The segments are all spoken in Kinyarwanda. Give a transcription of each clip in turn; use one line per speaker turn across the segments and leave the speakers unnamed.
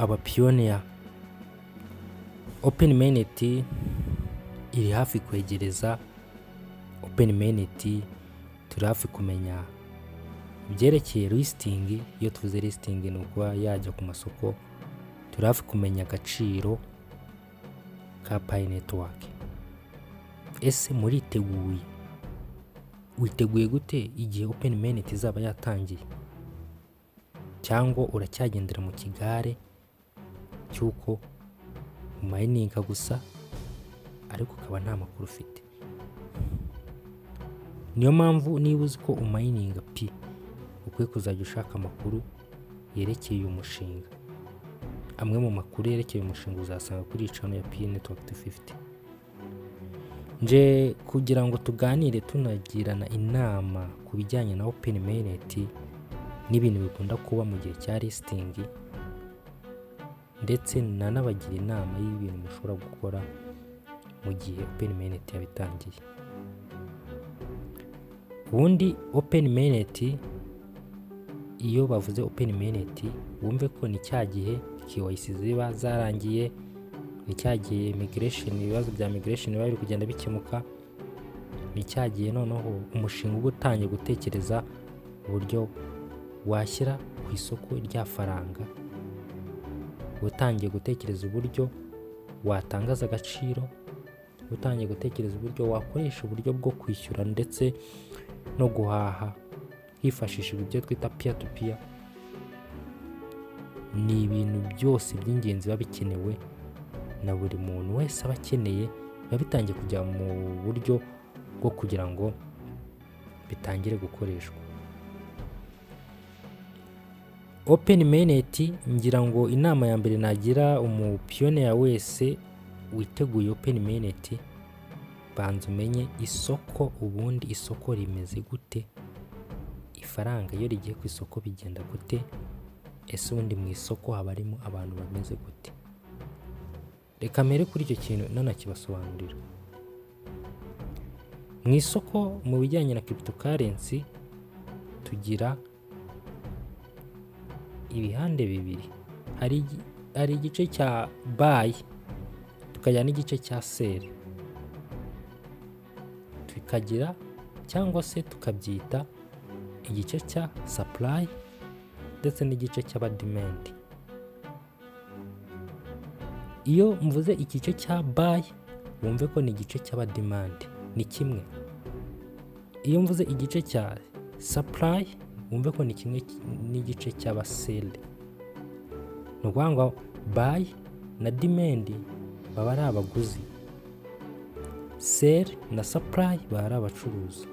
abapioneer. Open Mainet iri hafi kwegereza. Open Mainet turi hafi kumenya ibyerekeye listing. Iyo tuvuze listing ni ukuba yajya ku masoko. Turi hafi kumenya agaciro ka Pi Network. Ese muriteguye? Witeguye gute igihe Open Mainet izaba yatangiye? Cyangwa uracyagendera mu kigare cyuko mininga gusa ariko ukaba nta makuru ufite? Niyo mpamvu niba uzi ko umininga ukwiye kuzajya ushaka amakuru yerekeye umushinga. Amwe mu makuru yerekeye umushinga uzasanga kuri channel ya Pi Network 250. Nje kugira ngo tuganire tunagirana inama ku bijyanye na Open Mainet n'ibintu bikunda kuba mu gihe cya listing, ndetse nanabagira inama y'ibintu mushobora gukora mu gihe Open Mainet yabitangiye. Ubundi Open Mainet, iyo bavuze Open Mainet wumve ko ni cya gihe KYC ziba zarangiye, ni cya gihe ibibazo bya migration bari kugenda bikemuka, ni cya gihe noneho umushinga uba utangiye gutekereza uburyo washyira ku isoko rya faranga, utangiye gutekereza uburyo watangaza agaciro, utangiye gutekereza uburyo wakoresha uburyo bwo kwishyura ndetse no guhaha hifashishijwe ibyo twita peer to peer. Ni ibintu byose by'ingenzi biba bikenewe na buri muntu wese aba akeneye, biba bitangiye kujya mu buryo bwo kugira ngo bitangire gukoreshwa. Open Mainet, ngira ngo inama ya mbere nagira umupioneer wese witeguye Open Mainet, banza umenye isoko. Ubundi isoko rimeze gute? Ifaranga iyo rigiye ku isoko bigenda gute? Ese ubundi mu isoko haba harimo abantu bameze gute? Reka mere kuri icyo kintu nanakibasobanurira. Mu isoko mu bijyanye na cryptocurrency tugira ibihande bibiri. Hari igice cya buy, tukagira n'igice cya sell. Tukagira cyangwa se tukabyita igice cya supply ndetse n'igice cy'aba demand. Iyo mvuze igice cya buy wumve ko ni igice cy'aba demand, ni kimwe. Iyo mvuze igice cya supply wumve ko ni kimwe n'igice cy'aba sell. Ni ukuvuga ngo buy na demand baba ari abaguzi, sell na supply baba ari abacuruzi.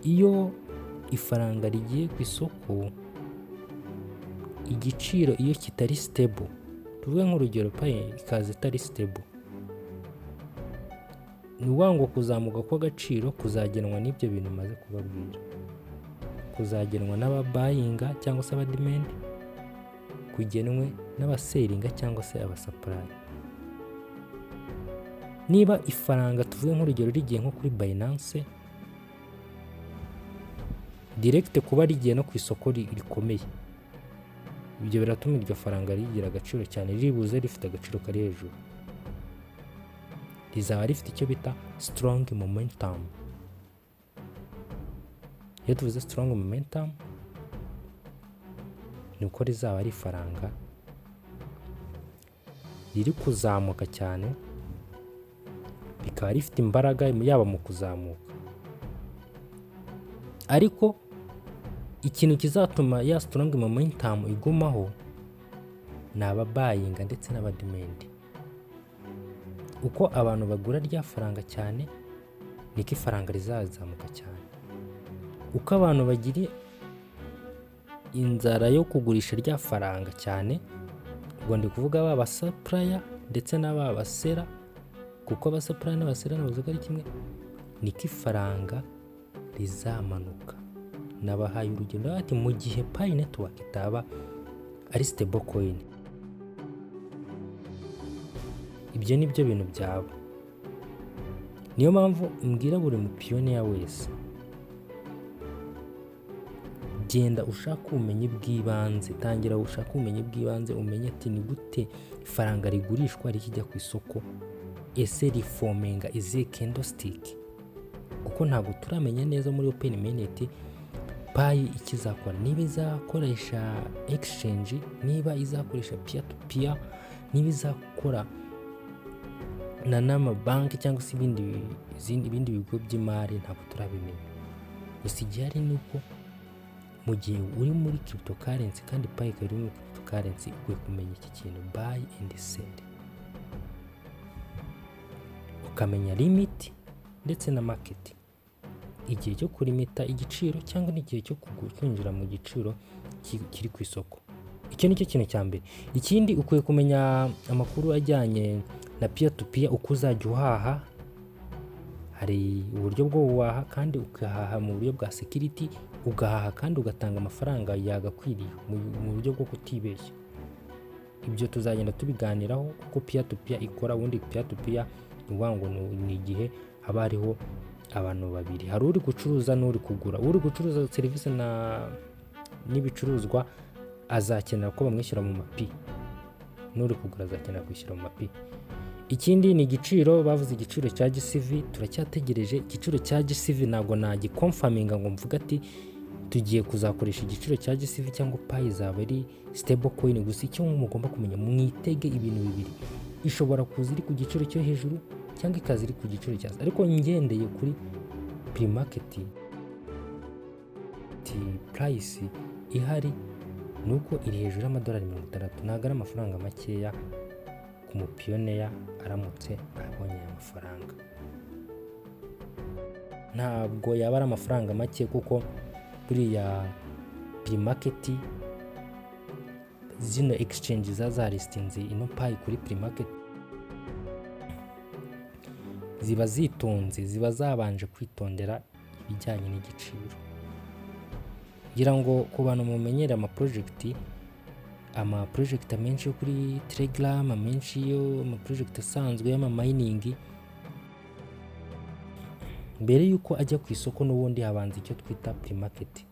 Iyo ifaranga rigiye ku isoko, igiciro iyo kitari stable, tuvuge nk'urugero Pi ikaza itari stable, ni ukuvuga ngo kuzamuka kw'agaciro kuzagenwa n'ibyo bintu maze kubabwira. Kuzagenwa n'ababayinga cyangwa se abademand, kugenwe n'abaselinga cyangwa se abasupply. Niba ifaranga tuvuge nk'urugero rigiye nko kuri Binance direct, kuba rigiye no ku isoko rikomeye, ibyo biratuma iryo faranga rigira agaciro cyane, ribuze rifite agaciro kari hejuru. Rizaba rifite icyo bita strong momentum. Iyo tuvuze strong momentum ni uko rizaba ari ifaranga riri kuzamuka cyane, rikaba rifite imbaraga yaba mu kuzamuka. Ariko ikintu kizatuma ya strong momentum igumaho ni ababayinga ndetse n'abademand. Uko abantu bagura rya faranga cyane niko ifaranga rizazamuka cyane. Uko abantu bagira inzara yo kugurisha rya faranga cyane, ubwo ndi kuvuga baba supplier ndetse n'aba seller, kuko aba supplier n'aba seller navuze ko ari kimwe, niko ifaranga rizamanuka. Nabahaye urugendo ati mu gihe Pi Network itaba ari stable coin, ibyo ni byo bintu byabo. Niyo mpamvu mbwira buri mupioneer wese, genda ushaka ubumenyi bw'ibanze, tangira ushaka ubumenyi bw'ibanze, umenye ati ni gute ifaranga rigurishwa rikijya ku isoko, ese rifominga izihe candlestick, kuko ntabwo turamenya neza muri Open Mainnet payi ikizakora, niba izakoresha exchange, niba izakoresha peer to peer, niba izakora n'amabanki cyangwa se ibindi bigo by'imari, ntabwo turabimenya. Gusa igihari ni uko mu gihe uri muri cryptocurrency kandi payi ikaba iri muri cryptocurrency, ukwiye kumenya iki kintu buy and sell, ukamenya limit ndetse na market, igihe cyo kurimita igiciro cyangwa n'igihe cyo kwinjira mu giciro kiri ku isoko. Icyo nicyo kintu cya mbere. Ikindi ukwiye kumenya amakuru ajyanye na peer to peer, uko uzajya uhaha. Hari uburyo bwo guhaha kandi ugahaha mu buryo bwa security, ugahaha kandi ugatanga amafaranga yagakwiriye mu buryo bwo kutibeshya. Ibyo tuzagenda tubiganiraho uko peer to peer ikora. Ubundi peer to peer ngo ni igihe haba hariho abantu babiri, hari uri gucuruza n'uri kugura. Uri gucuruza serivisi n'ibicuruzwa azakenera ko bamwishyura mu mapi, n'uri kugura azakenera kwishyura mu mapi. Ikindi ni igiciro, bavuze igiciro cya GCV, turacyategereje igiciro cya GCV. Ntabwo nagikonfaminga ngo mvuga ati tugiye kuzakoresha igiciro cya GCV cyangwa payi zaba ari stable coin. Gusa icyo mugomba kumenya, mwitege ibintu bibiri, ishobora kuza iri ku giciro cyo hejuru cyangwa ikaza iri ku giciro cyazo. Ariko ngendeye kuri pre-market price ihari, nuko iri hejuru y'amadolari 60. Ntabwo ari amafaranga makeya ku mupiyoneya aramutse abonye aya mafaranga. Ntabwo yaba ari amafaranga make, kuko buriya pre-market zino exchange zazaristinze ino payi kuri pre-market ziba zitonze, ziba zabanje kwitondera ibijyanye n'igiciro. Ngira ngo ku bantu mumenyera ama-project menshi yo kuri Telegram, amenshi yo ama-project asanzwe y'ama-mining, mbere yuko ajya ku isoko n'ubundi habanza icyo twita pre-market.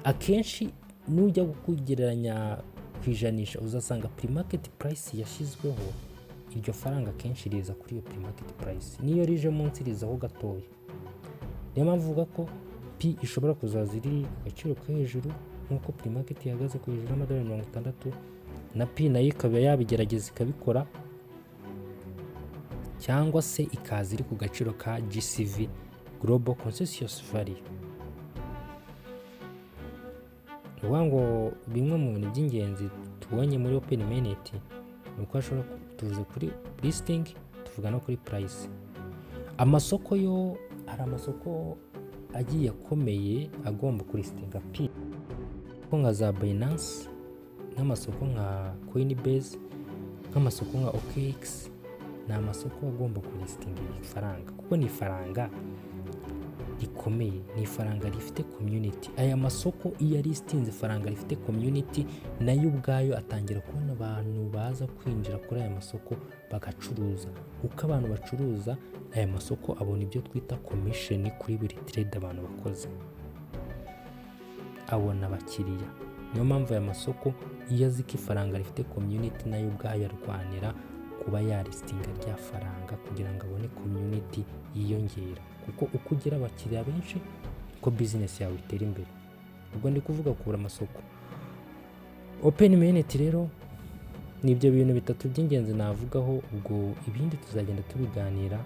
Akenshi nujya kugereranya kwijanisha, uzasanga pre-market price yashyizweho, iryo faranga kenshi riza kuri iyo pre-market price, niyo rije munsi rizaho gatoya. Niyo mpamvu uvuga ko P ishobora kuzaza iri ku gaciro ko hejuru, nk'uko pre-market ihagaze ku hejuru y'amadolari 60, na P nayo ikaba yabigerageza ikabikora, cyangwa se ikaza iri ku gaciro ka GCV, Global Consensus Value. Ngo bimwe mu bintu by'ingenzi tubonye muri Open Mainnet ni uko ashobora tuvuze kuri listing, tuvuga no kuri price. Amasoko yo, hari amasoko agiye akomeye agomba kulistinga P, ko nka za Binance, n'amasoko nka Coinbase, nk'amasoko nka OKX, ni amasoko agomba kulistinga ifaranga, kuko ni ifaranga rikomeye, ni ifaranga rifite community. Aya masoko iyo listinze ifaranga rifite community, nayo ubwayo atangira kubona abantu baza kwinjira kuri aya masoko bagacuruza. Uko abantu bacuruza aya masoko, abona ibyo twita commission kuri buri trade abantu bakoze, abona abakiriya. Niyo mpamvu aya masoko iyo azi ko ifaranga rifite community, nayo ubwayo arwanira kuba yalistinga rya faranga kugira ngo abone community yiyongera, kuko uko ugira abakiriya benshi ko business yawe itera imbere. Ubwo ndi kuvuga kubura amasoko. Open Mainnet rero ni ibyo bintu bitatu by'ingenzi navugaho, ubwo ibindi tuzagenda tubiganira.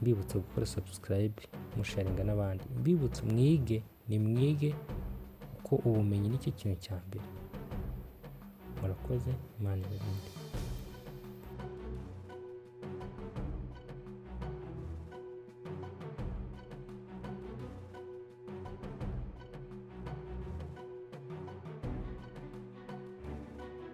Mbibutsa gukora subscribe, musharinga n'abandi. Mbibutsa mwige, ni mwige, uko ubumenyi nicyo kintu cya mbere. Murakoze, Imana ibarinde.